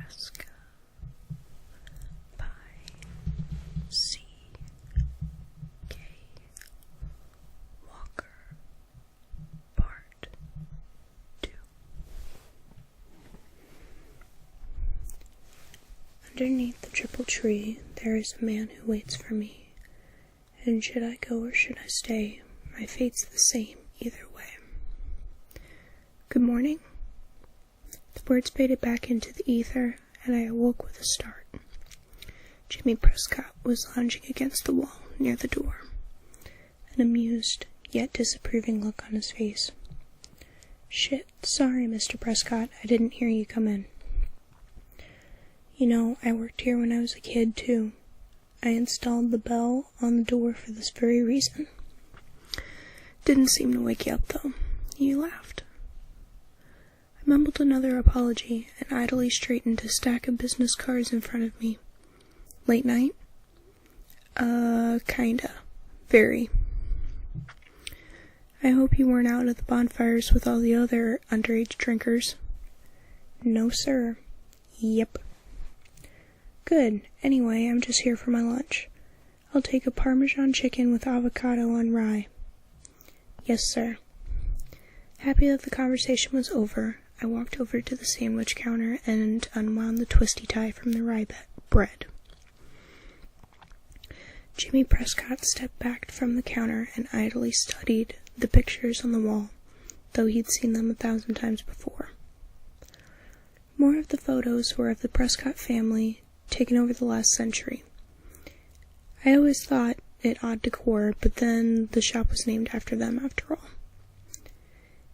Borrasca by c.k.walker Part 2. Underneath the triple tree there is a man who waits for me, and should I go or should I stay, my fate's the same either way. Good morning. The words faded back into the ether, and I awoke with a start. Jimmy Prescott was lounging against the wall near the door, an amused yet disapproving look on his face. "Shit, sorry, Mr. Prescott, I didn't hear you come in. You know, I worked here when I was a kid, too. I installed the bell on the door for this very reason." "Didn't seem to wake you up, though." He laughed. I mumbled another apology and idly straightened a stack of business cards in front of me. "Late night?" Kinda. Very. "I hope you weren't out at the bonfires with all the other underage drinkers." "No, sir." "Yep." "Good. Anyway, I'm just here for my lunch. I'll take a Parmesan chicken with avocado on rye." "Yes, sir." Happy that the conversation was over, I walked over to the sandwich counter and unwound the twisty tie from the rye bread. Jimmy Prescott stepped back from the counter and idly studied the pictures on the wall, though he'd seen them 1,000 times before. More of the photos were of the Prescott family, taken over the last century. I always thought it odd decor, but then the shop was named after them after all.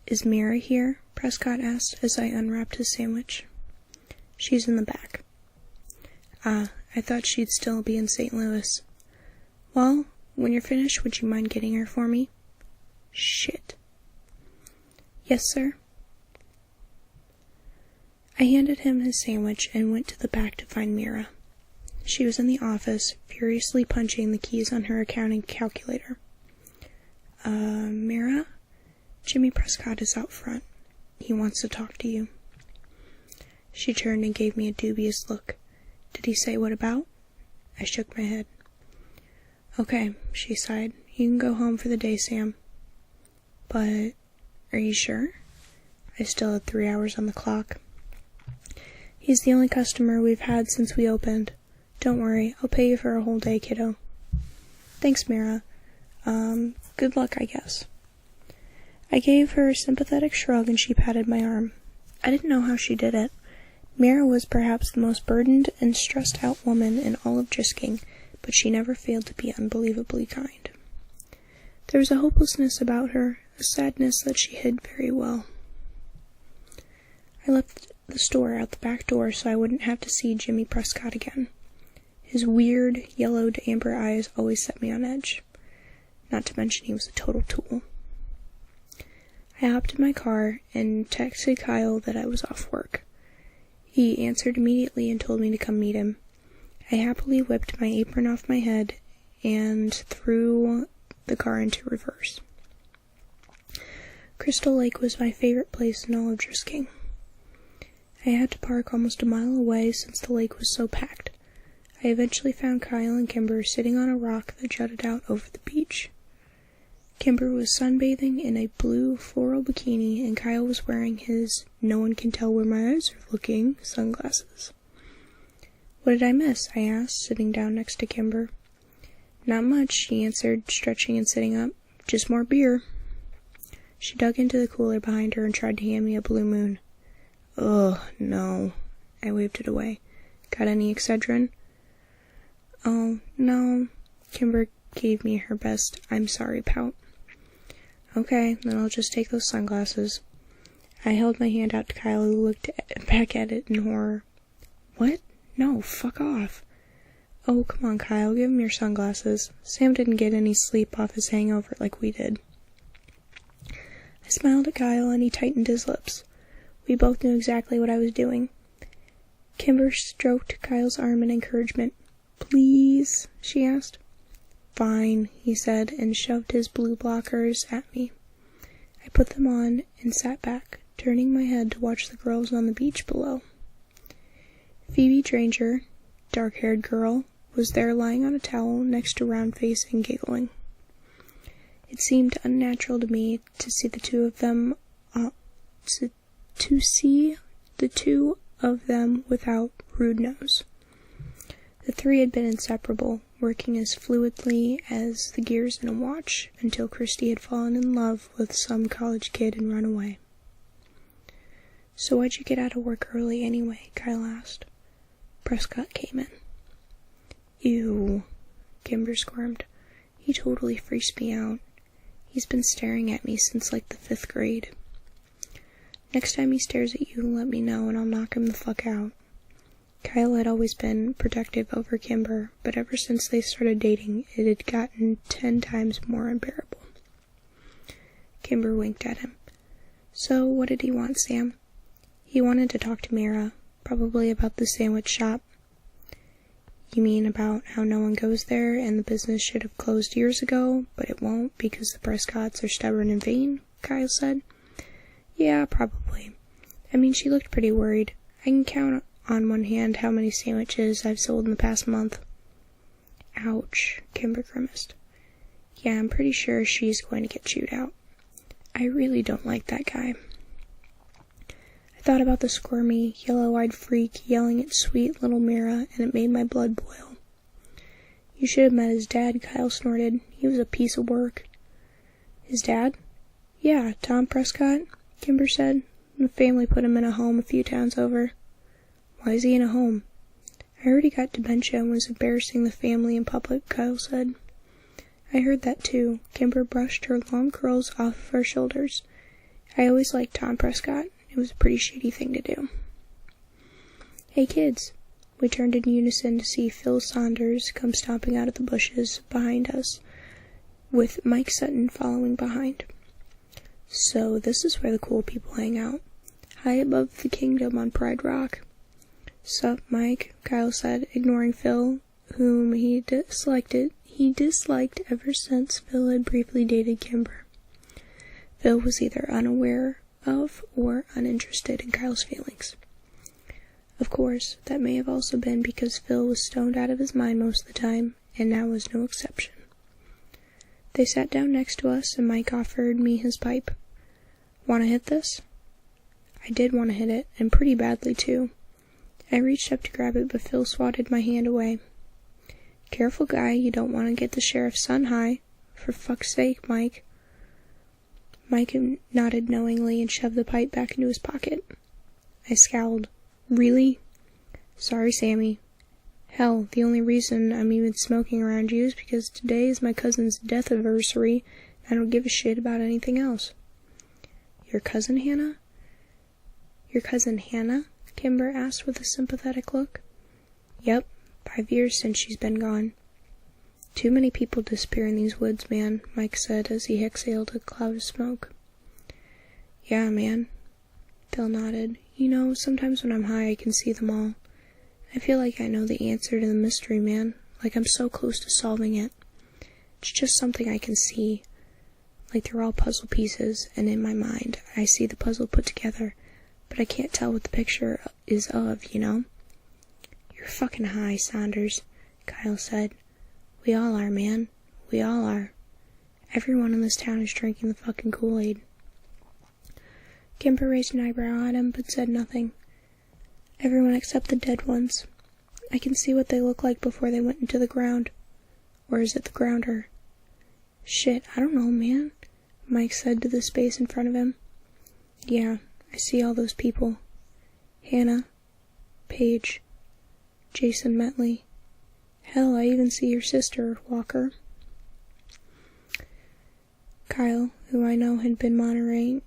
"Is Mira here?" Prescott asked as I unwrapped his sandwich. "She's in the back." "Ah, I thought she'd still be in St. Louis. Well, when you're finished, would you mind getting her for me?" "Shit." "Yes, sir." I handed him his sandwich and went to the back to find Mira. She was in the office, furiously punching the keys on her accounting calculator. Mira? Jimmy Prescott is out front. He wants to talk to you." She turned and gave me a dubious look. "Did he say what about?" I shook my head. "Okay," she sighed. "You can go home for the day, Sam." "But, are you sure?" I still had 3 hours on the clock. "He's the only customer we've had since we opened. Don't worry, I'll pay you for a whole day, kiddo." "Thanks, Mira. Good luck, I guess." I gave her a sympathetic shrug and she patted my arm. I didn't know how she did it. Mira was perhaps the most burdened and stressed out woman in all of Drisking, but she never failed to be unbelievably kind. There was a hopelessness about her, a sadness that she hid very well. I left the store out the back door so I wouldn't have to see Jimmy Prescott again. His weird, yellowed amber eyes always set me on edge. Not to mention he was a total tool. I hopped in my car and texted Kyle that I was off work. He answered immediately and told me to come meet him. I happily whipped my apron off my head and threw the car into reverse. Crystal Lake was my favorite place in all of Drisking. I had to park almost a mile away since the lake was so packed. I eventually found Kyle and Kimber sitting on a rock that jutted out over the beach. Kimber was sunbathing in a blue floral bikini, and Kyle was wearing his "no one can tell where my eyes are looking" sunglasses. "What did I miss?" I asked, sitting down next to Kimber. "Not much," she answered, stretching and sitting up. "Just more beer." She dug into the cooler behind her and tried to hand me a Blue Moon. "Ugh, no." I waved it away. "Got any Excedrin?" "Oh, no." Kimber gave me her best "I'm sorry" pout. "Okay, then I'll just take those sunglasses." I held my hand out to Kyle, who looked back at it in horror. "What? No, fuck off." "Oh, come on, Kyle, give him your sunglasses. Sam didn't get any sleep off his hangover like we did." I smiled at Kyle, and he tightened his lips. We both knew exactly what I was doing. Kimber stroked Kyle's arm in encouragement. "Please?" she asked. "Fine," he said, and shoved his blue blockers at me. I put them on and sat back, turning my head to watch the girls on the beach below. Phoebe Dranger, dark-haired girl, was there lying on a towel next to Roundface and giggling. It seemed unnatural to me to see the two of them without Rude Nose. The three had been inseparable, working as fluidly as the gears in a watch, until Christy had fallen in love with some college kid and run away. "So why'd you get out of work early anyway?" Kyle asked. Prescott came in. "Ew," Kimber squirmed. "He totally freaks me out. He's been staring at me since like the 5th grade. Next time he stares at you, let me know and I'll knock him the fuck out." Kyle had always been protective over Kimber, but ever since they started dating, it had gotten 10 times more unbearable. Kimber winked at him. "So, what did he want, Sam?" "He wanted to talk to Mira, probably about the sandwich shop." "You mean about how no one goes there and the business should have closed years ago, but it won't because the Prescotts are stubborn and vain?" Kyle said. "Yeah, probably. I mean, she looked pretty worried. I can count on one hand how many sandwiches I've sold in the past month." "Ouch," Kimber grimaced. "Yeah, I'm pretty sure she's going to get chewed out. I really don't like that guy." I thought about the squirmy, yellow-eyed freak yelling at sweet little Mira, and it made my blood boil. "You should have met his dad," Kyle snorted. "He was a piece of work." "His dad?" "Yeah, Tom Prescott," Kimber said. "The family put him in a home a few towns over." "Why is he in a home?" "I heard he got dementia and was embarrassing the family in public," Kyle said. "I heard that too." Kimber brushed her long curls off of her shoulders. "I always liked Tom Prescott. It was a pretty shitty thing to do." "Hey kids." We turned in unison to see Phil Saunders come stomping out of the bushes behind us, with Mike Sutton following behind. "So this is where the cool people hang out, high above the kingdom on Pride Rock." "Sup, Mike," Kyle said, ignoring Phil, whom he disliked ever since Phil had briefly dated Kimber. Phil was either unaware of or uninterested in Kyle's feelings. Of course, that may have also been because Phil was stoned out of his mind most of the time, and now was no exception. They sat down next to us, and Mike offered me his pipe. "Want to hit this?" I did want to hit it, and pretty badly too. I reached up to grab it, but Phil swatted my hand away. "Careful, guy, you don't want to get the sheriff's son high. For fuck's sake, Mike." Mike nodded knowingly and shoved the pipe back into his pocket. I scowled. "Really?" "Sorry, Sammy. Hell, the only reason I'm even smoking around you is because today is my cousin's death anniversary, and I don't give a shit about anything else." "Your cousin Hannah?" "Your cousin Hannah?" Kimber asked with a sympathetic look. "Yep, 5 years since she's been gone." "Too many people disappear in these woods, man," Mike said as he exhaled a cloud of smoke. "Yeah, man." Phil nodded. "You know, sometimes when I'm high I can see them all. I feel like I know the answer to the mystery, man. Like I'm so close to solving it. It's just something I can see. Like they're all puzzle pieces, and in my mind I see the puzzle put together, but I can't tell what the picture is of, you know?" "You're fucking high, Saunders," Kyle said. "We all are, man. We all are. Everyone in this town is drinking the fucking Kool-Aid." Kimber raised an eyebrow at him, but said nothing. "Everyone except the dead ones. I can see what they look like before they went into the ground. Or is it the grounder?" "Shit, I don't know, man," Mike said to the space in front of him. "Yeah, I see all those people. Hannah, Paige, Jason Metley. Hell, I even see your sister, Walker." Kyle, who I know had been monitoring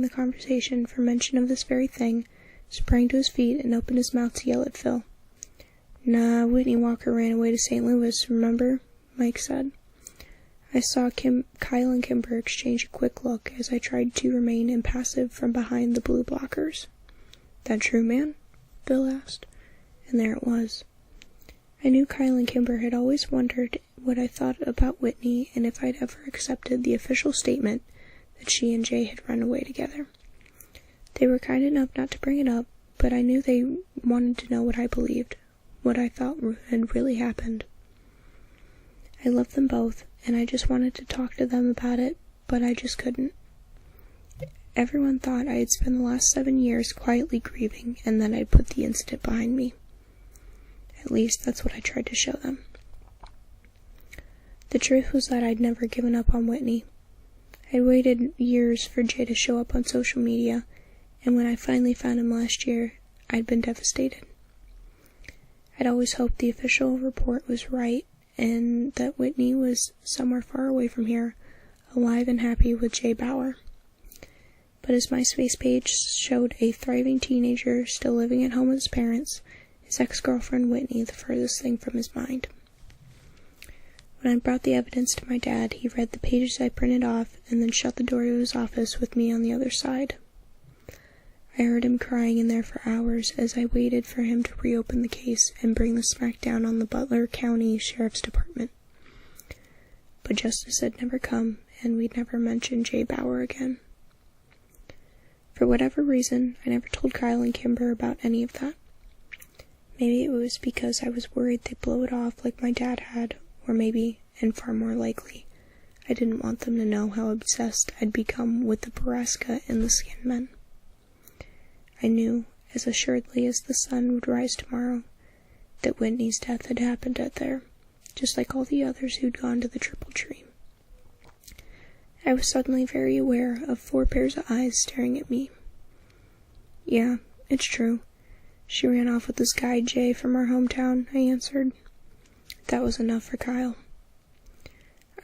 the conversation for mention of this very thing, sprang to his feet and opened his mouth to yell at Phil. "Nah, Whitney Walker ran away to St. Louis, remember?" Mike said. I saw Kyle and Kimber exchange a quick look as I tried to remain impassive from behind the blue blockers. "That true, man?" Phil asked. And there it was. I knew Kyle and Kimber had always wondered what I thought about Whitney and if I'd ever accepted the official statement that she and Jay had run away together. They were kind enough not to bring it up, but I knew they wanted to know what I believed, what I thought had really happened. I loved them both, and I just wanted to talk to them about it, but I just couldn't. Everyone thought I had spent the last 7 years quietly grieving, and then I'd put the incident behind me. At least that's what I tried to show them. The truth was that I'd never given up on Whitney. I'd waited years for Jay to show up on social media, and when I finally found him last year, I'd been devastated. I'd always hoped the official report was right, and that Whitney was somewhere far away from here, alive and happy with Jay Bauer. But his MySpace page showed a thriving teenager still living at home with his parents, his ex-girlfriend Whitney the furthest thing from his mind. When I brought the evidence to my dad, he read the pages I printed off and then shut the door to his office with me on the other side. I heard him crying in there for hours as I waited for him to reopen the case and bring the smackdown on the Butler County Sheriff's Department. But justice had never come, and we'd never mentioned Jay Bauer again. For whatever reason, I never told Kyle and Kimber about any of that. Maybe it was because I was worried they'd blow it off like my dad had, or maybe, and far more likely, I didn't want them to know how obsessed I'd become with the Borrasca and the Skin Men. I knew, as assuredly as the sun would rise tomorrow, that Whitney's death had happened out there, just like all the others who'd gone to the Triple Tree. I was suddenly very aware of 4 pairs of eyes staring at me. Yeah, it's true. She ran off with this guy Jay from our hometown, I answered. That was enough for Kyle.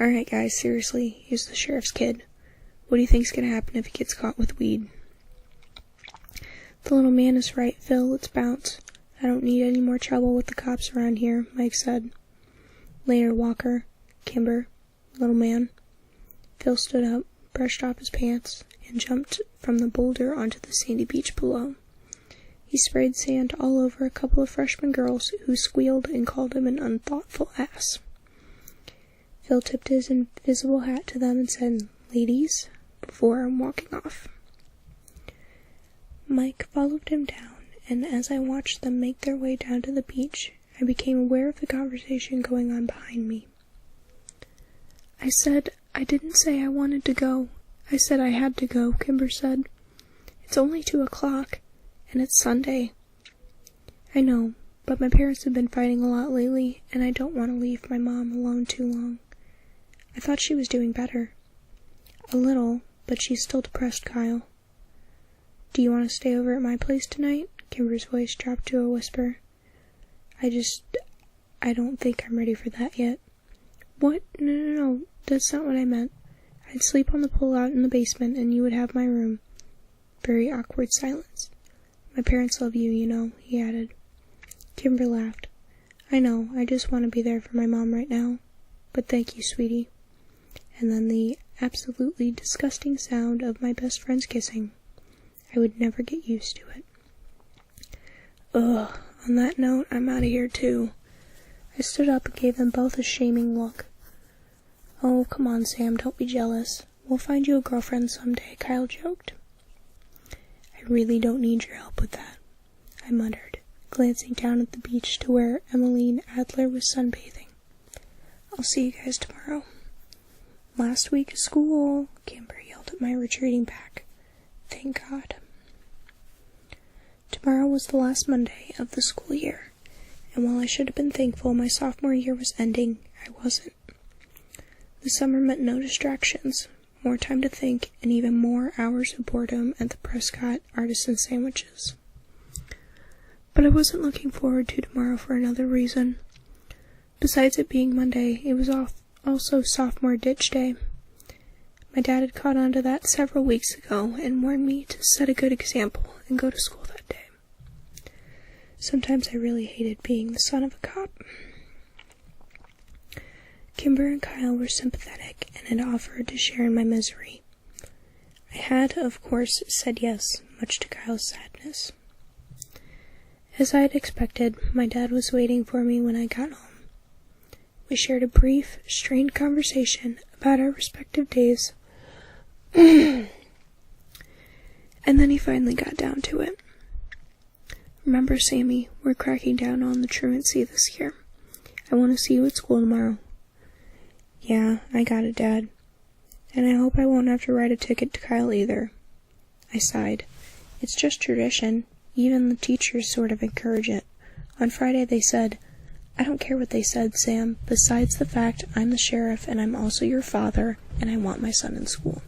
Alright guys, seriously, he's the sheriff's kid. What do you think's gonna happen if he gets caught with weed? The little man is right, Phil, let's bounce. I don't need any more trouble with the cops around here, Mike said. Later, Walker, Kimber, little man. Phil stood up, brushed off his pants, and jumped from the boulder onto the sandy beach below. He sprayed sand all over a couple of freshman girls who squealed and called him an unthoughtful ass. Phil tipped his invisible hat to them and said, "Ladies," before walking off. Mike followed him down, and as I watched them make their way down to the beach, I became aware of the conversation going on behind me. I said, "I didn't say I wanted to go. I said I had to go," Kimber said. "It's only 2:00, and it's Sunday." I know, but my parents have been fighting a lot lately, and I don't want to leave my mom alone too long. I thought she was doing better. A little, but she's still depressed, Kyle. Do you want to stay over at my place tonight? Kimber's voice dropped to a whisper. I don't think I'm ready for that yet. What? No, that's not what I meant. I'd sleep on the pull-out in the basement, and you would have my room. Very awkward silence. My parents love you, you know, he added. Kimber laughed. I know, I just want to be there for my mom right now. But thank you, sweetie. And then the absolutely disgusting sound of my best friends kissing. I would never get used to it. Ugh, on that note, I'm out of here too. I stood up and gave them both a shaming look. Oh, come on, Sam, don't be jealous. We'll find you a girlfriend someday, Kyle joked. I really don't need your help with that, I muttered, glancing down at the beach to where Emmeline Adler was sunbathing. I'll see you guys tomorrow. Last week of school, Kimber yelled at my retreating back. Thank God. Tomorrow was the last Monday of the school year, and while I should have been thankful my sophomore year was ending, I wasn't. The summer meant no distractions, more time to think, and even more hours of boredom at the Prescott artisan sandwiches. But I wasn't looking forward to tomorrow for another reason. Besides it being Monday, it was also sophomore ditch day. My dad had caught on to that several weeks ago and warned me to set a good example and go to school that day. Sometimes I really hated being the son of a cop. Kimber and Kyle were sympathetic and had offered to share in my misery. I had, of course, said yes, much to Kyle's sadness. As I had expected, my dad was waiting for me when I got home. We shared a brief, strained conversation about our respective days, and then he finally got down to it. Remember, Sammy, we're cracking down on the truancy this year. I want to see you at school tomorrow. Yeah, I got it, Dad. And I hope I won't have to write a ticket to Kyle either. I sighed. It's just tradition. Even the teachers sort of encourage it. On Friday they said, I don't care what they said, Sam, besides the fact I'm the sheriff and I'm also your father, and I want my son in school.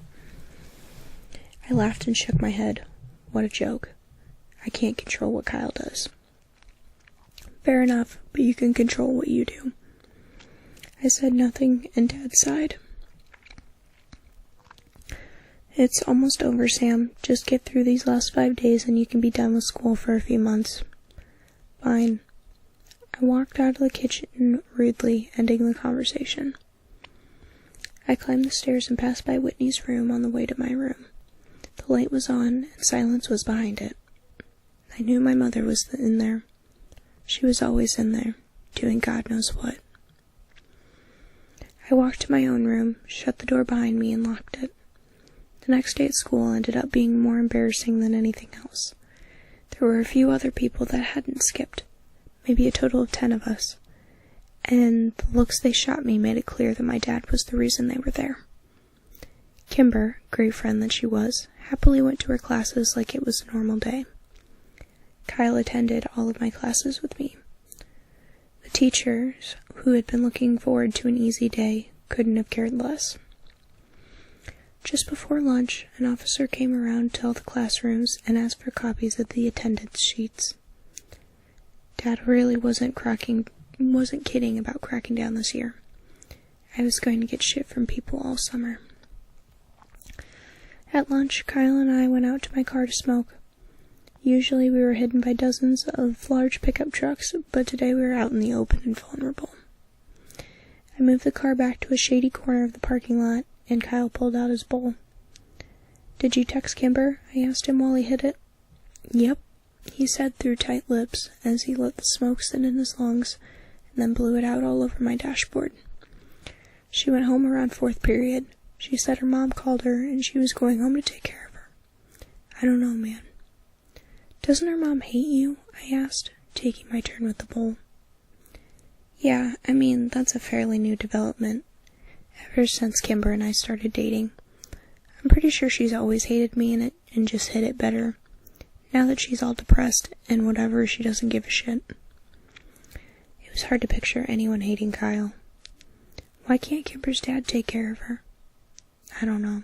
I laughed and shook my head. What a joke. I can't control what Kyle does. Fair enough, but you can control what you do. I said nothing, and Dad sighed. It's almost over, Sam. Just get through these last 5 days and you can be done with school for a few months. Fine. I walked out of the kitchen rudely, ending the conversation. I climbed the stairs and passed by Whitney's room on the way to my room. The light was on, and silence was behind it. I knew my mother was in there. She was always in there, doing God knows what. I walked to my own room, shut the door behind me, and locked it. The next day at school ended up being more embarrassing than anything else. There were a few other people that hadn't skipped, maybe a total of 10 of us, and the looks they shot me made it clear that my dad was the reason they were there. Kimber, great friend that she was, happily went to her classes like it was a normal day. Kyle attended all of my classes with me. The teachers, who had been looking forward to an easy day, couldn't have cared less. Just before lunch, an officer came around to all the classrooms and asked for copies of the attendance sheets. Dad really wasn't kidding about cracking down this year. I was going to get shit from people all summer. At lunch, Kyle and I went out to my car to smoke. Usually we were hidden by dozens of large pickup trucks, but today we were out in the open and vulnerable. I moved the car back to a shady corner of the parking lot, and Kyle pulled out his bowl. Did you text Kimber? I asked him while he hid it. Yep, he said through tight lips as he let the smoke sit in his lungs and then blew it out all over my dashboard. She went home around 4th period. She said her mom called her and she was going home to take care of her. I don't know, man. Doesn't her mom hate you? I asked, taking my turn with the bowl. Yeah, I mean, that's a fairly new development. Ever since Kimber and I started dating. I'm pretty sure she's always hated me and just hid it better. Now that she's all depressed and whatever, she doesn't give a shit. It was hard to picture anyone hating Kyle. Why can't Kimber's dad take care of her? I don't know.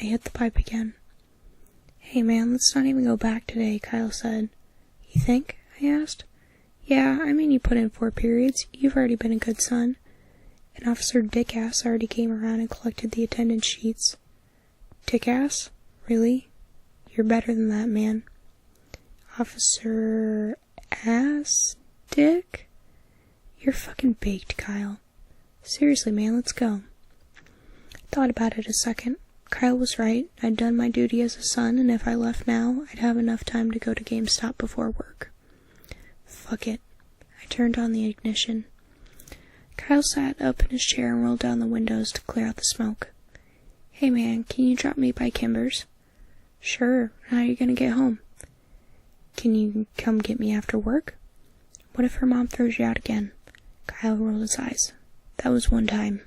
I hit the pipe again. Hey man, let's not even go back today, Kyle said. You think? I asked. Yeah, I mean you put in 4 periods. You've already been a good son. And Officer Dickass already came around and collected the attendance sheets. Dickass? Really? You're better than that, man. Officer Ass Dick? You're fucking baked, Kyle. Seriously, man, let's go. Thought about it a second. Kyle was right. I'd done my duty as a son, and if I left now, I'd have enough time to go to GameStop before work. Fuck it. I turned on the ignition. Kyle sat up in his chair and rolled down the windows to clear out the smoke. Hey man, can you drop me by Kimber's? Sure. How are you gonna get home? Can you come get me after work? What if her mom throws you out again? Kyle rolled his eyes. That was one time.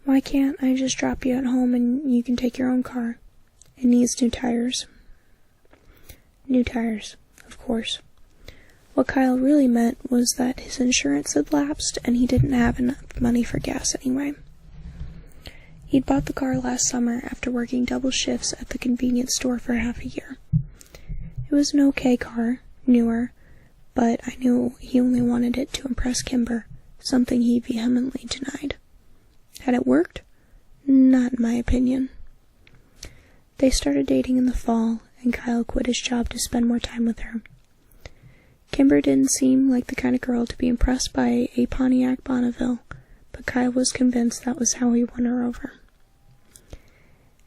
Why can't I just drop you at home and you can take your own car? It needs new tires. New tires, of course. What Kyle really meant was that his insurance had lapsed and he didn't have enough money for gas anyway. He'd bought the car last summer after working double shifts at the convenience store for half a year. It was an okay car, newer, but I knew he only wanted it to impress Kimber, something he vehemently denied. Had it worked? Not in my opinion. They started dating in the fall, and Kyle quit his job to spend more time with her. Kimber didn't seem like the kind of girl to be impressed by a Pontiac Bonneville, but Kyle was convinced that was how he won her over.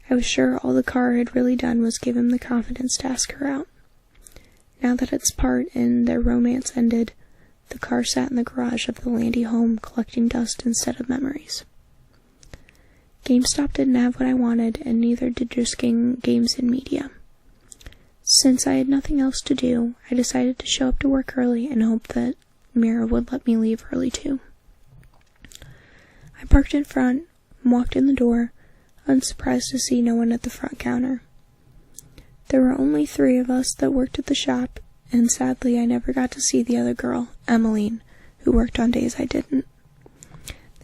I was sure all the car had really done was give him the confidence to ask her out. Now that its part and their romance ended, the car sat in the garage of the Landy home collecting dust instead of memories. GameStop didn't have what I wanted, and neither did Drisking Games and Media. Since I had nothing else to do, I decided to show up to work early and hope that Mira would let me leave early too. I parked in front and walked in the door, unsurprised to see no one at the front counter. There were only 3 of us that worked at the shop, and sadly I never got to see the other girl, Emmeline, who worked on days I didn't.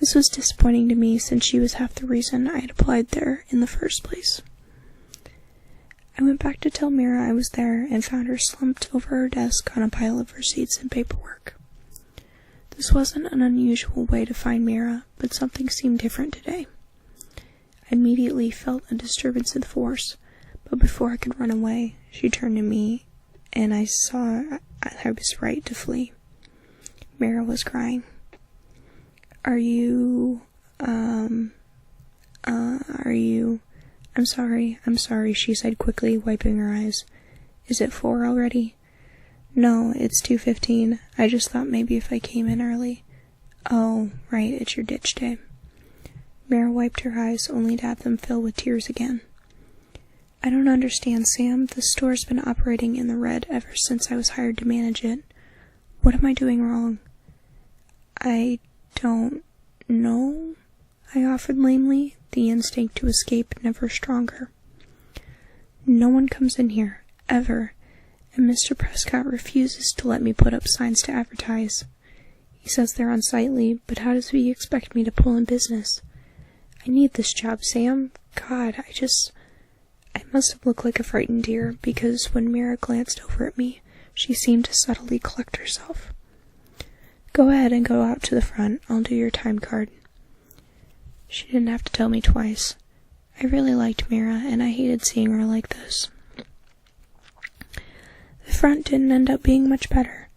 This was disappointing to me since she was half the reason I had applied there in the first place. I went back to tell Mira I was there and found her slumped over her desk on a pile of receipts and paperwork. This wasn't an unusual way to find Mira, but something seemed different today. I immediately felt a disturbance in the force, but before I could run away, she turned to me, and I saw I was right to flee. Mira was crying. I'm sorry, she said quickly, wiping her eyes. Is it 4 already? No, it's 2:15. I just thought maybe if I came in early. Oh, right, it's your ditch day. Mira wiped her eyes, only to have them fill with tears again. I don't understand, Sam. The store's been operating in the red ever since I was hired to manage it. What am I doing wrong? I don't know, I offered lamely, the instinct to escape never stronger. No one comes in here, ever, and Mr. Prescott refuses to let me put up signs to advertise. He says they're unsightly, but how does he expect me to pull in business? I need this job, Sam. God, I must have looked like a frightened deer, because when Mira glanced over at me, she seemed to subtly collect herself. Go ahead and go out to the front. I'll do your time card. She didn't have to tell me twice. I really liked Mira, and I hated seeing her like this. The front didn't end up being much better.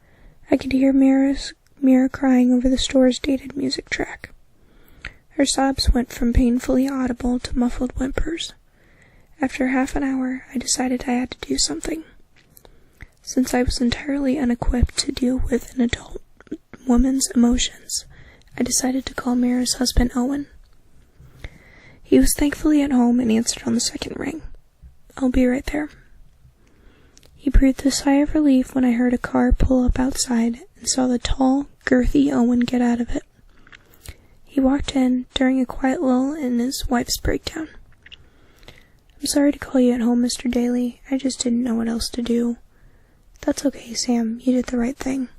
I could hear Mira crying over the store's dated music track. Her sobs went from painfully audible to muffled whimpers. After half an hour, I decided I had to do something. Since I was entirely unequipped to deal with an adult woman's emotions, I decided to call Mira's husband, Owen. He was thankfully at home and answered on the second ring. I'll be right there. He breathed a sigh of relief when I heard a car pull up outside and saw the tall, girthy Owen get out of it. He walked in during a quiet lull in his wife's breakdown. I'm sorry to call you at home, Mr. Daly. I just didn't know what else to do. That's okay, Sam. You did the right thing.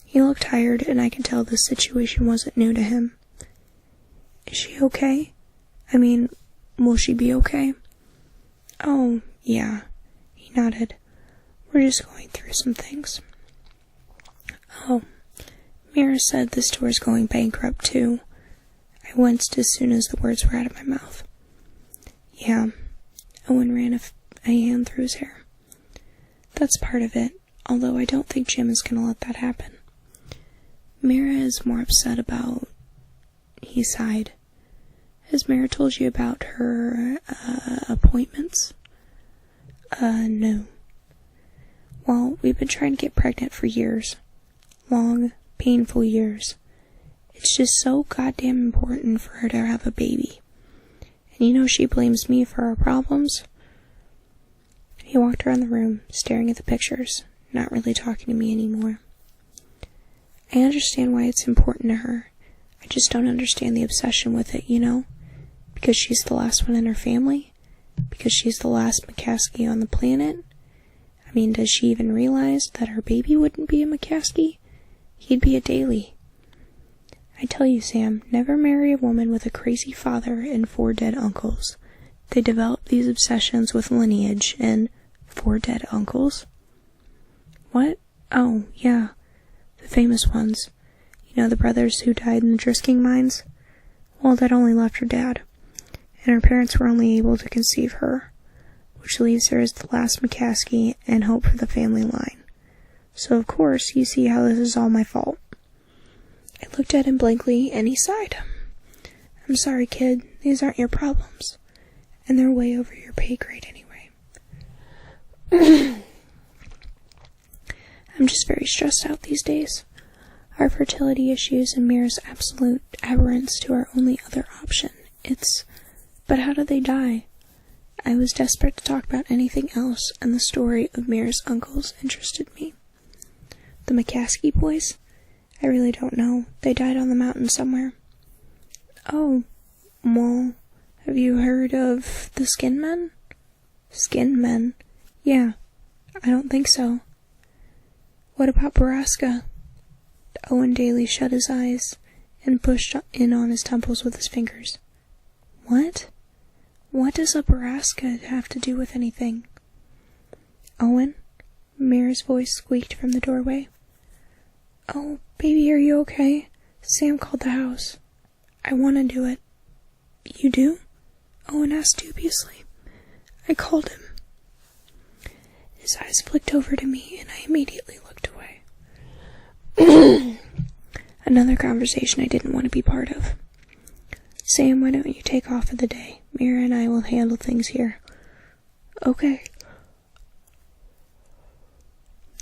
He looked tired, and I could tell this situation wasn't new to him. Is she okay? I mean, will she be okay? Oh, yeah. He nodded. We're just going through some things. Oh, Mira said the store's going bankrupt, too. I winced as soon as the words were out of my mouth. Yeah. Owen ran a hand through his hair. That's part of it, although I don't think Jim is going to let that happen. Mira is more upset about... He sighed. Has Mira told you about her, appointments? No. Well, we've been trying to get pregnant for years. Long, painful years. It's just so goddamn important for her to have a baby. And you know she blames me for our problems? He walked around the room, staring at the pictures, not really talking to me anymore. I understand why it's important to her. I just don't understand the obsession with it, you know? Because she's the last one in her family? Because she's the last McCaskey on the planet? I mean, does she even realize that her baby wouldn't be a McCaskey? He'd be a Daly. I tell you, Sam, never marry a woman with a crazy father and 4 dead uncles. They develop these obsessions with lineage and 4 dead uncles. What? Oh, yeah. The famous ones. You know, the brothers who died in the Drisking mines? Well, that only left her dad. And her parents were only able to conceive her, which leaves her as the last McCaskey and hope for the family line. So, of course, you see how this is all my fault. I looked at him blankly, and he sighed. I'm sorry, kid. These aren't your problems. And they're way over your pay grade anyway. I'm just very stressed out these days. Our fertility issues and Mira's absolute abhorrence to our only other option. But how did they die? I was desperate to talk about anything else, and the story of Mira's uncles interested me. The McCaskey boys? I really don't know. They died on the mountain somewhere. Oh, well, have you heard of the Skin Men? Skin Men? Yeah, I don't think so. What about Borrasca? Owen Daly shut his eyes and pushed in on his temples with his fingers. What? What does a Borrasca have to do with anything? Owen? Mira's voice squeaked from the doorway. Oh, baby, are you okay? Sam called the house. I want to do it. You do? Owen asked dubiously. I called him. His eyes flicked over to me, and I immediately looked away. Another conversation I didn't want to be part of. Sam, why don't you take off for the day? Mira and I will handle things here. Okay.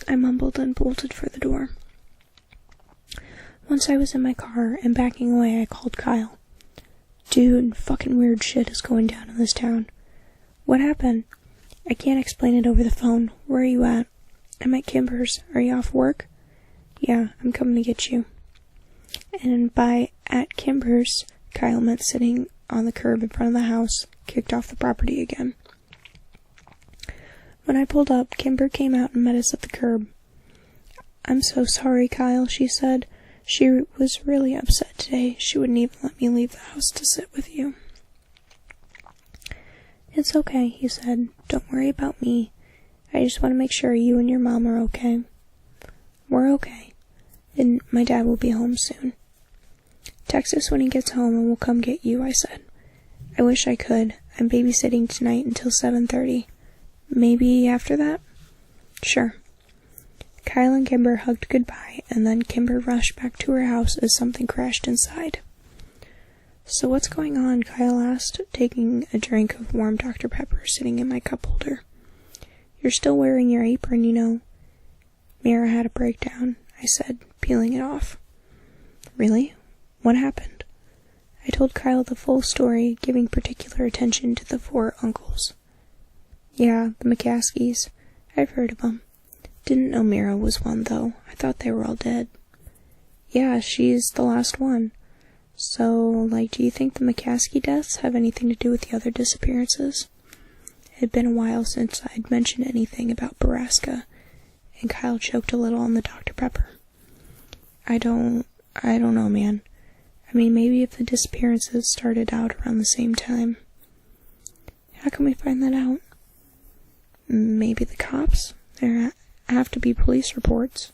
I mumbled and bolted for the door. Once I was in my car and backing away, I called Kyle. Dude, fucking weird shit is going down in this town. What happened? I can't explain it over the phone. Where are you at? I'm at Kimber's. Are you off work? Yeah, I'm coming to get you. And by at Kimber's, Kyle meant sitting on the curb in front of the house, kicked off the property again. When I pulled up, Kimber came out and met us at the curb. I'm so sorry, Kyle, she said. She was really upset today. She wouldn't even let me leave the house to sit with you. It's okay, he said. Don't worry about me. I just want to make sure you and your mom are okay. We're okay. And my dad will be home soon. Text us when he gets home and we'll come get you, I said. I wish I could. I'm babysitting tonight until 7:30. Maybe after that? Sure. Kyle and Kimber hugged goodbye, and then Kimber rushed back to her house as something crashed inside. So what's going on? Kyle asked, taking a drink of warm Dr. Pepper sitting in my cup holder. You're still wearing your apron, you know. Mira had a breakdown, I said, peeling it off. Really? What happened? I told Kyle the full story, giving particular attention to the 4 uncles. Yeah, the McCaskeys. I've heard of them. Didn't know Mira was one, though. I thought they were all dead. Yeah, she's the last one. So, do you think the McCaskey deaths have anything to do with the other disappearances? It had been a while since I'd mentioned anything about Borrasca, and Kyle choked a little on the Dr. Pepper. I don't know, man. I mean, maybe if the disappearances started out around the same time. How can we find that out? Maybe the cops? There have to be police reports.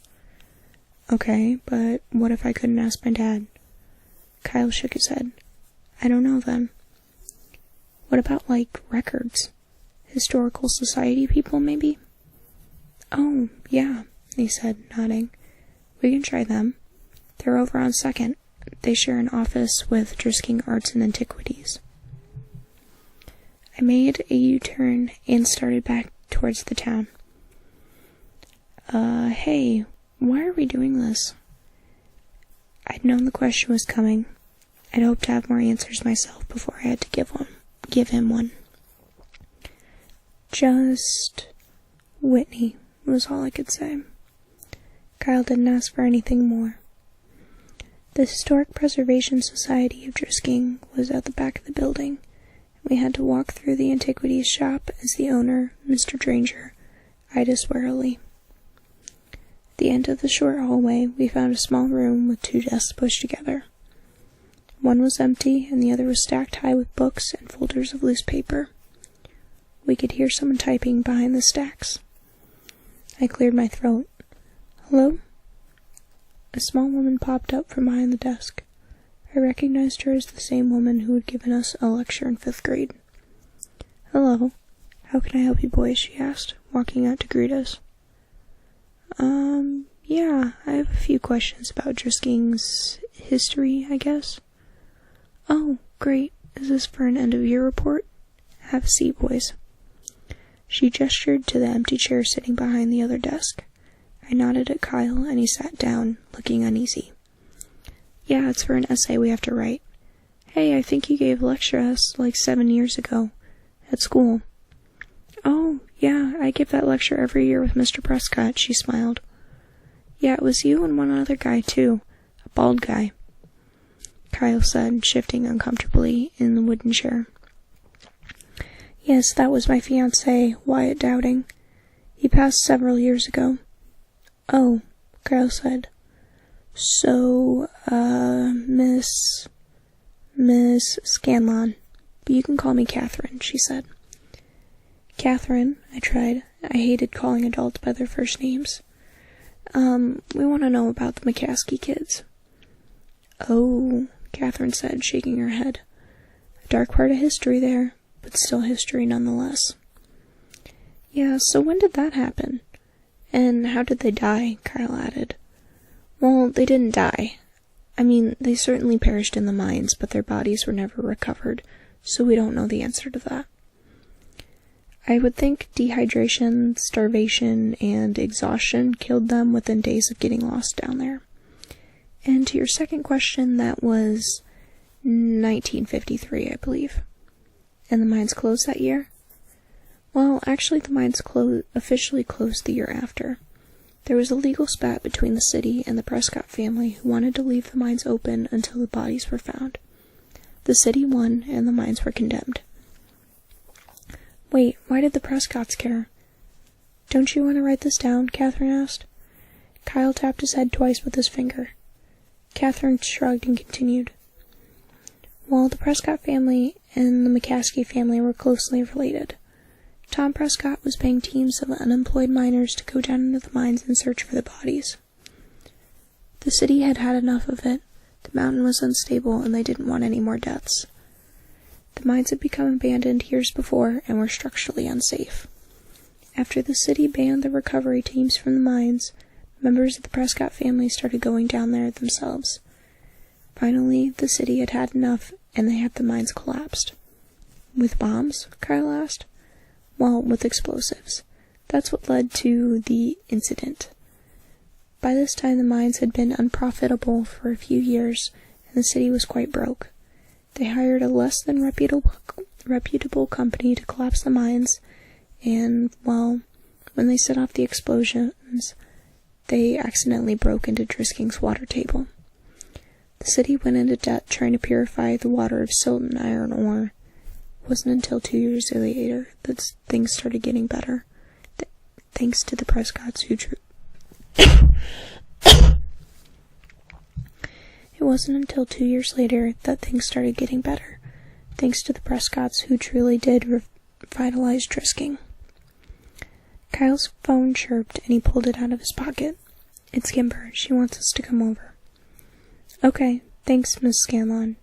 Okay, but what if I couldn't ask my dad? Kyle shook his head. I don't know then. What about, records? Historical society people, maybe? Oh, yeah, he said, nodding. We can try them. They're over on 2nd. They share an office with Drisking Arts and Antiquities. I made a U-turn and started back towards the town. Hey, why are we doing this? I'd known the question was coming. I'd hoped to have more answers myself before I had to give him one. Just Whitney was all I could say. Kyle didn't ask for anything more. The Historic Preservation Society of Drisking was at the back of the building. We had to walk through the antiquities shop as the owner, Mr. Dranger, eyed us warily. At the end of the short hallway, we found a small room with 2 desks pushed together. One was empty, and the other was stacked high with books and folders of loose paper. We could hear someone typing behind the stacks. I cleared my throat. Hello? A small woman popped up from behind the desk. I recognized her as the same woman who had given us a lecture in 5th grade. Hello. How can I help you boys? She asked, walking out to greet us. Yeah, I have a few questions about Drisking's history, I guess. Oh, great. Is this for an end-of-year report? Have a seat, boys. She gestured to the empty chair sitting behind the other desk. I nodded at Kyle, and he sat down, looking uneasy. Yeah, it's for an essay we have to write. Hey, I think you gave a lecture to us 7 years ago. At school. "Oh, yeah, I give that lecture every year with Mr. Prescott," she smiled. "Yeah, it was you and one other guy, too. A bald guy," Kyle said, shifting uncomfortably in the wooden chair. "Yes, that was my fiancé, Wyatt Dowding. He passed several years ago." "Oh," Kyle said. "So, Miss Scanlon. But you can call me Catherine," she said. "Catherine," I tried. I hated calling adults by their first names. We want to know about the McCaskey kids." "Oh," Catherine said, shaking her head. "A dark part of history there, but still history nonetheless." "Yeah, so when did that happen? And how did they die?" Kyle added. "Well, they didn't die. I mean, they certainly perished in the mines, but their bodies were never recovered, so we don't know the answer to that. I would think dehydration, starvation, and exhaustion killed them within days of getting lost down there. And to your second question, that was 1953, I believe. And the mines closed that year? Well, actually the mines officially closed the year after. There was a legal spat between the city and the Prescott family who wanted to leave the mines open until the bodies were found. The city won, and the mines were condemned. "Wait, why did the Prescotts care?" "Don't you want to write this down?" Catherine asked. Kyle tapped his head twice with his finger. Catherine shrugged and continued. "Well, the Prescott family and the McCaskey family were closely related. Tom Prescott was paying teams of unemployed miners to go down into the mines and search for the bodies. The city had had enough of it. The mountain was unstable, and they didn't want any more deaths. The mines had become abandoned years before and were structurally unsafe. After the city banned the recovery teams from the mines, members of the Prescott family started going down there themselves. Finally, the city had had enough, and they had the mines collapsed." "With bombs?" Kyle asked. "Well, with explosives. That's what led to the incident. By this time the mines had been unprofitable for a few years, and the city was quite broke. They hired a less than reputable company to collapse the mines, and, well, when they set off the explosions, they accidentally broke into Drisking's water table. The city went into debt trying to purify the water of silt and iron ore. It wasn't until 2 years later that things started getting better, thanks to the Prescotts who It wasn't until 2 years later that things started getting better, thanks to the Prescotts who truly did revitalize Drisking. Kyle's phone chirped and he pulled it out of his pocket. "It's Kimber. She wants us to come over." "Okay, thanks, Miss Catherine.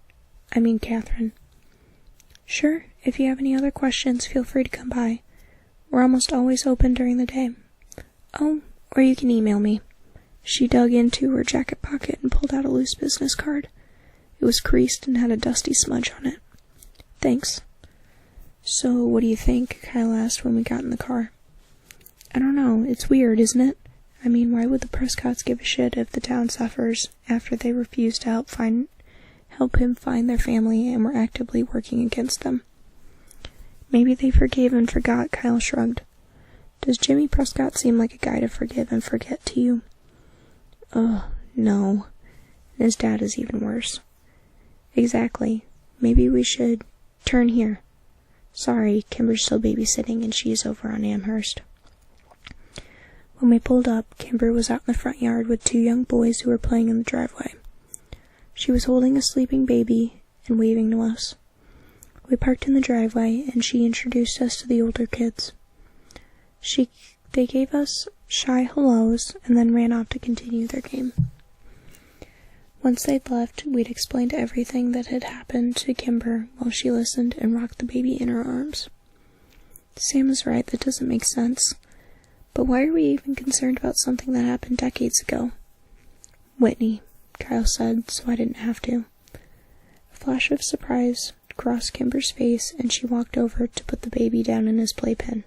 "Sure, if you have any other questions, feel free to come by. We're almost always open during the day. Oh, or you can email me." She dug into her jacket pocket and pulled out a loose business card. It was creased and had a dusty smudge on it. "Thanks." "So, what do you think?" Kyle asked when we got in the car. "I don't know. It's weird, isn't it? I mean, why would the Prescotts give a shit if the town suffers after they refuse to help him find their family and were actively working against them?" "Maybe they forgave and forgot," Kyle shrugged. "Does Jimmy Prescott seem like a guy to forgive and forget to you?" "Oh, no. And his dad is even worse." "Exactly. Maybe we should turn here. Sorry, Kimber's still babysitting and she's over on Amherst." When we pulled up, Kimber was out in the front yard with 2 young boys who were playing in the driveway. She was holding a sleeping baby and waving to us. We parked in the driveway, and she introduced us to the older kids. They gave us shy hellos and then ran off to continue their game. Once they'd left, we'd explained everything that had happened to Kimber while she listened and rocked the baby in her arms. Sam is right, that doesn't make sense. But why are we even concerned about something that happened decades ago? "Whitney," Kyle said, so I didn't have to. A flash of surprise crossed Kimber's face, and she walked over to put the baby down in his playpen.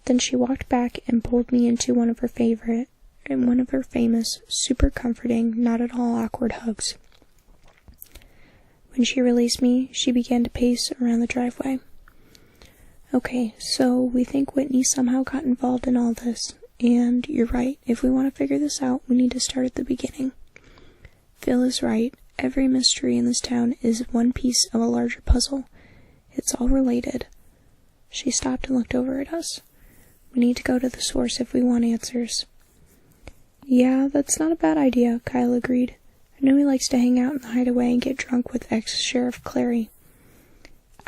Then she walked back and pulled me into one of her famous, super comforting, not at all awkward hugs. When she released me, she began to pace around the driveway. Okay, so we think Whitney somehow got involved in all this, and you're right. If we want to figure this out, we need to start at the beginning. Phil is right. Every mystery in this town is one piece of a larger puzzle. It's all related. She stopped and looked over at us. We need to go to the source if we want answers. Yeah, that's not a bad idea, Kyle agreed. I know he likes to hang out in the hideaway and get drunk with ex-Sheriff Clary.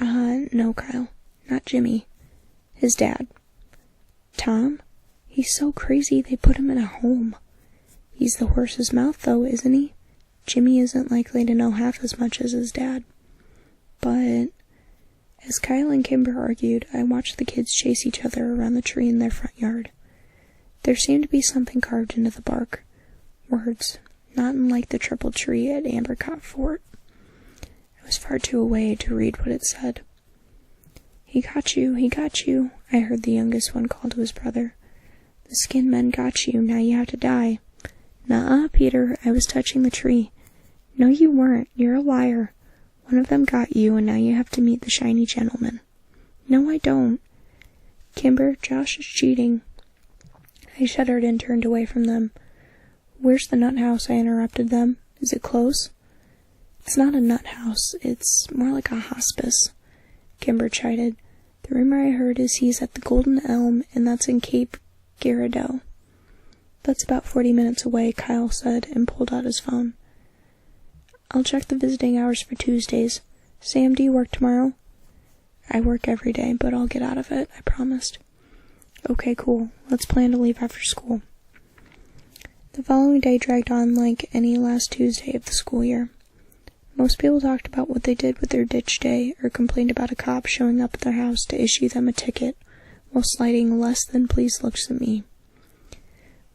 No, Kyle. Not Jimmy. His dad. Tom? He's so crazy they put him in a home. He's the horse's mouth, though, isn't he? Jimmy isn't likely to know half as much as his dad. But as Kyle and Kimber argued, I watched the kids chase each other around the tree in their front yard. There seemed to be something carved into the bark. Words, not unlike the triple tree at Ambercott Fort. I was far too away to read what it said. He got you, I heard the youngest one call to his brother. The skin men got you, now you have to die. Nuh-uh, Peter, I was touching the tree. No, you weren't, you're a liar. One of them got you, and now you have to meet the shiny gentleman. No, I don't. Kimber, Josh is cheating. I shuddered and turned away from them. Where's the nut house? I interrupted them. Is it close? It's not a nut house. It's more like a hospice. Kimber chided. The rumor I heard is he's at the Golden Elm, and that's in Cape Girardeau. That's about 40 minutes away, Kyle said, and pulled out his phone. I'll check the visiting hours for Tuesdays. Sam, do you work tomorrow? I work every day, but I'll get out of it, I promised. Okay, cool. Let's plan to leave after school. The following day dragged on like any last Tuesday of the school year. Most people talked about what they did with their ditch day, or complained about a cop showing up at their house to issue them a ticket, while sliding less than pleased looks at me.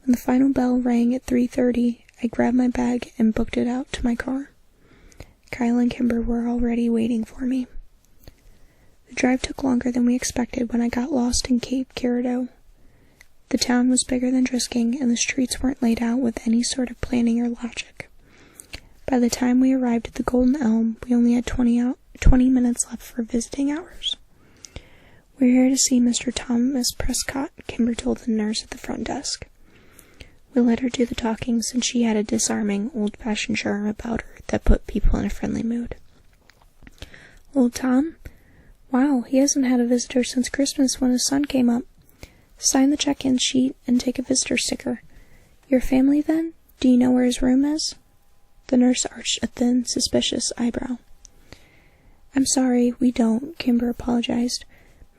When the final bell rang at 3:30, I grabbed my bag and booked it out to my car. Kyle and Kimber were already waiting for me. The drive took longer than we expected when I got lost in Cape Girardeau. The town was bigger than Drisking, and the streets weren't laid out with any sort of planning or logic. By the time we arrived at the Golden Elm, we only had 20 minutes left for visiting hours. We're here to see Mr. Tom Prescott, Kimber told the nurse at the front desk. We let her do the talking since she had a disarming, old-fashioned charm about her that put people in a friendly mood. Old Tom? Wow, he hasn't had a visitor since Christmas when his son came up. Sign the check-in sheet and take a visitor sticker. Your family, then? Do you know where his room is? The nurse arched a thin, suspicious eyebrow. I'm sorry, we don't, Kimber apologized.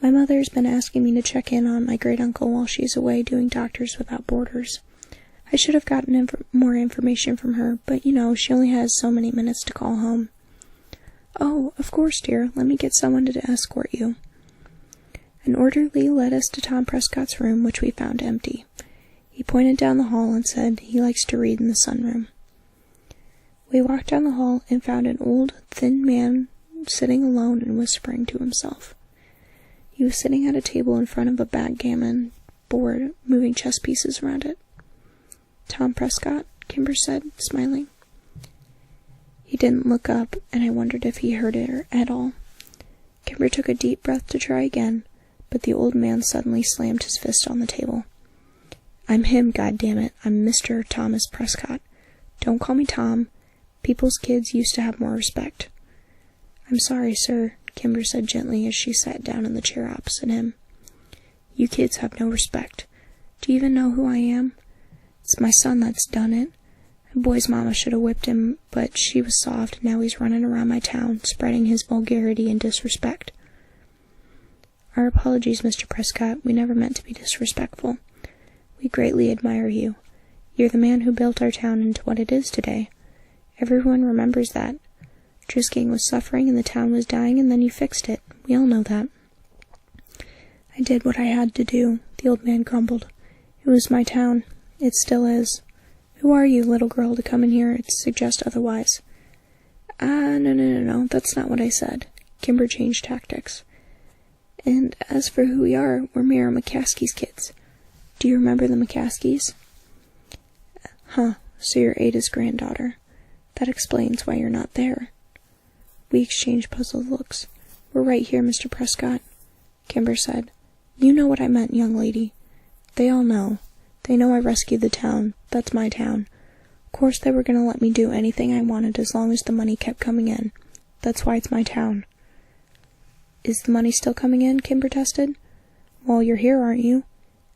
My mother's been asking me to check in on my great-uncle while she's away doing Doctors Without Borders. I should have gotten more information from her, but she only has so many minutes to call home. Oh, of course, dear. Let me get someone to escort you. An orderly led us to Tom Prescott's room, which we found empty. He pointed down the hall and said he likes to read in the sunroom. We walked down the hall and found an old, thin man sitting alone and whispering to himself. He was sitting at a table in front of a backgammon board, moving chess pieces around it. Tom Prescott, Kimber said, smiling. He didn't look up, and I wondered if he heard it at all. Kimber took a deep breath to try again, but the old man suddenly slammed his fist on the table. I'm him, goddammit. I'm Mr. Thomas Prescott. Don't call me Tom. People's kids used to have more respect. I'm sorry, sir, Kimber said gently as she sat down in the chair opposite him. You kids have no respect. Do you even know who I am? It's my son that's done it. The boy's mama should have whipped him, but she was soft, and now he's running around my town, spreading his vulgarity and disrespect. Our apologies, Mr. Prescott. We never meant to be disrespectful. We greatly admire you. You're the man who built our town into what it is today. Everyone remembers that. Drisking was suffering and the town was dying, and then you fixed it. We all know that. I did what I had to do, the old man grumbled. It was my town. It still is. Who are you, little girl, to come in here and suggest otherwise? No, that's not what I said. Kimber changed tactics. And as for who we are, we're Mayor McCaskey's kids. Do you remember the McCaskeys? Huh, so you're Ada's granddaughter. That explains why you're not there. We exchanged puzzled looks. We're right here, Mr. Prescott. Kimber said. You know what I meant, young lady. They all know. They know I rescued the town. That's my town. Of course they were going to let me do anything I wanted as long as the money kept coming in. That's why it's my town. Is the money still coming in? Kimber tested. Well, you're here, aren't you?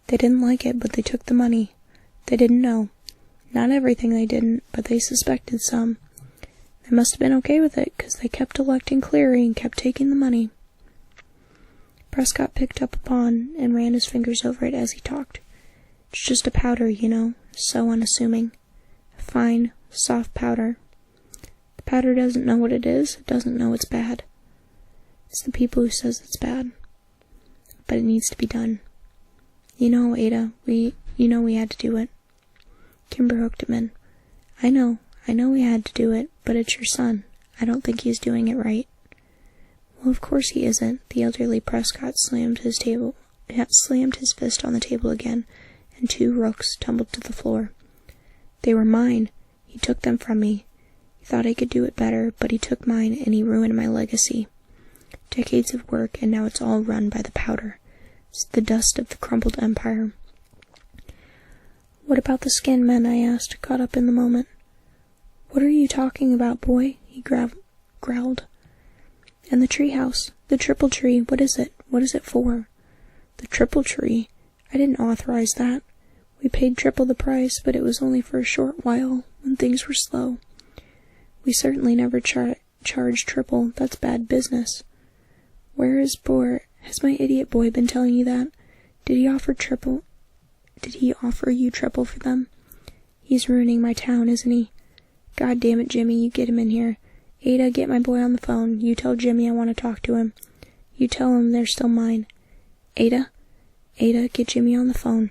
They didn't like it, but they took the money. They didn't know. Not everything they didn't, but they suspected some. They must have been okay with it, 'cause they kept electing Cleary and kept taking the money. Prescott picked up a pawn and ran his fingers over it as he talked. It's just a powder, you know, so unassuming. A fine, soft powder. The powder doesn't know what it is, it doesn't know it's bad. It's the people who says it's bad. But it needs to be done. You know, Ada, we had to do it. Kimber hooked him in. I know we had to do it, but it's your son. I don't think he's doing it right. Well, of course he isn't. The elderly Prescott slammed his fist on the table again, and 2 rooks tumbled to the floor. They were mine. He took them from me. He thought I could do it better, but he took mine and he ruined my legacy. Decades of work, and now it's all run by the powder. It's the dust of the crumbled empire. What about the skin men? I asked, caught up in the moment. What are you talking about, boy? He growled. And the treehouse, the triple tree, what is it? What is it for? The triple tree? I didn't authorize that. We paid triple the price, but it was only for a short while, when things were slow. We certainly never charged triple. That's bad business. Where is Has my idiot boy been telling you that? Did he offer you triple for them? He's ruining my town, isn't he? God damn it, Jimmy, you get him in here. Ada, get my boy on the phone. You tell Jimmy I want to talk to him. You tell him they're still mine. Ada, get Jimmy on the phone.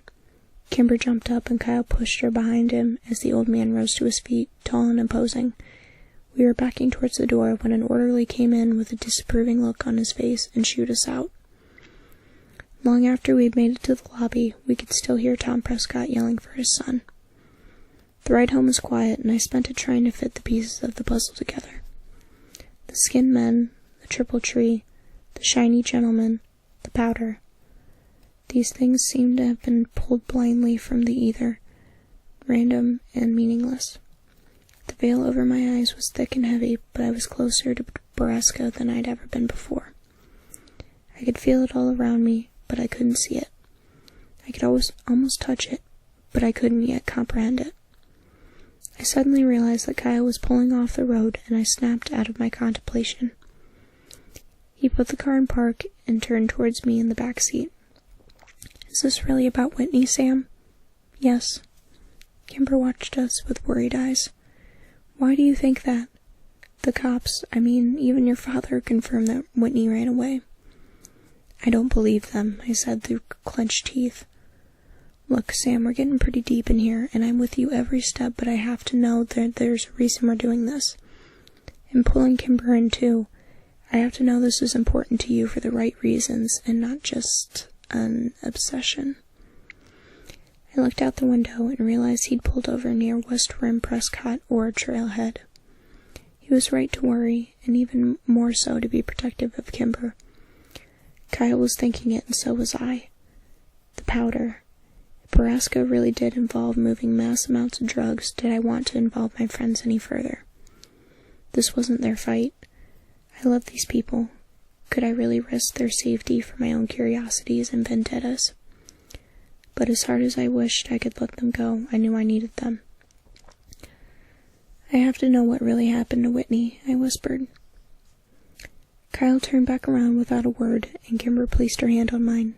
Kimber jumped up and Kyle pushed her behind him as the old man rose to his feet, tall and imposing. We were backing towards the door when an orderly came in with a disapproving look on his face and shooed us out. Long after we'd made it to the lobby, we could still hear Tom Prescott yelling for his son. The ride home was quiet, and I spent it trying to fit the pieces of the puzzle together. The skinned men, the triple tree, the shiny gentleman, the powder. These things seemed to have been pulled blindly from the ether, random and meaningless. The veil over my eyes was thick and heavy, but I was closer to Borrasca than I'd ever been before. I could feel it all around me, but I couldn't see it. I could almost touch it, but I couldn't yet comprehend it. I suddenly realized that Kyle was pulling off the road, and I snapped out of my contemplation. He put the car in park and turned towards me in the back seat. Is this really about Whitney, Sam? Yes. Kimber watched us with worried eyes. Why do you think that? The cops, even your father, confirmed that Whitney ran away. I don't believe them, I said through clenched teeth. Look, Sam, we're getting pretty deep in here, and I'm with you every step, but I have to know that there's a reason we're doing this. And pulling Kimber in, too. I have to know this is important to you for the right reasons, and not just an obsession. I looked out the window and realized he'd pulled over near West Rim Prescott or Trailhead. He was right to worry, and even more so to be protective of Kimber. Kyle was thinking it, and so was I. The powder. If Borrasca really did involve moving mass amounts of drugs, did I want to involve my friends any further? This wasn't their fight. I loved these people. Could I really risk their safety for my own curiosities and vendettas? But as hard as I wished I could let them go, I knew I needed them. I have to know what really happened to Whitney, I whispered. Kyle turned back around without a word, and Kimber placed her hand on mine.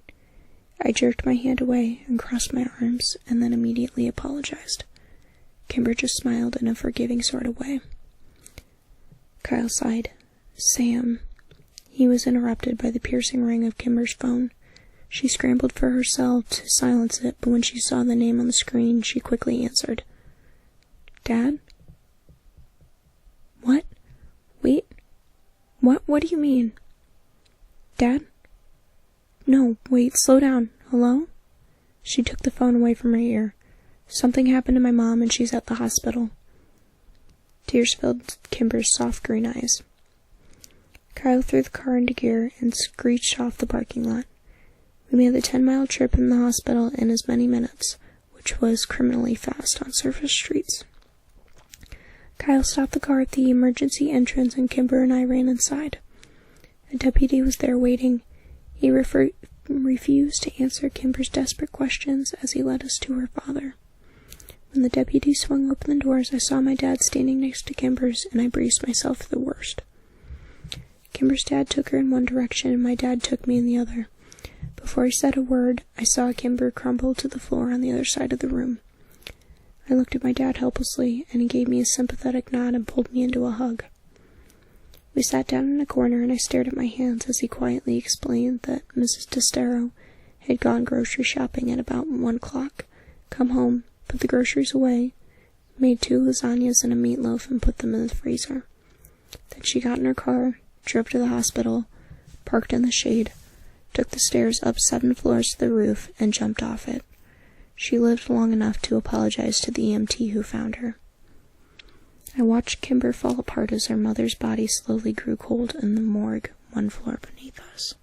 I jerked my hand away and crossed my arms, and then immediately apologized. Kimber just smiled in a forgiving sort of way. Kyle sighed. Sam. He was interrupted by the piercing ring of Kimber's phone. She scrambled for her cell to silence it, but when she saw the name on the screen, she quickly answered. Dad? What? Wait. What do you mean? Dad? No, wait, slow down. Hello? She took the phone away from her ear. Something happened to my mom and she's at the hospital. Tears filled Kimber's soft green eyes. Kyle threw the car into gear and screeched off the parking lot. We made the 10-mile trip in the hospital in as many minutes, which was criminally fast on surface streets. Kyle stopped the car at the emergency entrance and Kimber and I ran inside. A deputy was there waiting. He refused to answer Kimber's desperate questions as he led us to her father. When the deputy swung open the doors, I saw my dad standing next to Kimber's, and I braced myself for the worst. Kimber's dad took her in one direction, and my dad took me in the other. Before he said a word, I saw Kimber crumble to the floor on the other side of the room. I looked at my dad helplessly, and he gave me a sympathetic nod and pulled me into a hug. We sat down in a corner, and I stared at my hands as he quietly explained that Mrs. Testero had gone grocery shopping at about 1 o'clock, come home, put the groceries away, made 2 lasagnas and a meatloaf and put them in the freezer. Then she got in her car, drove to the hospital, parked in the shade, took the stairs up 7 floors to the roof, and jumped off it. She lived long enough to apologize to the EMT who found her. I watched Kimber fall apart as her mother's body slowly grew cold in the morgue 1 floor beneath us.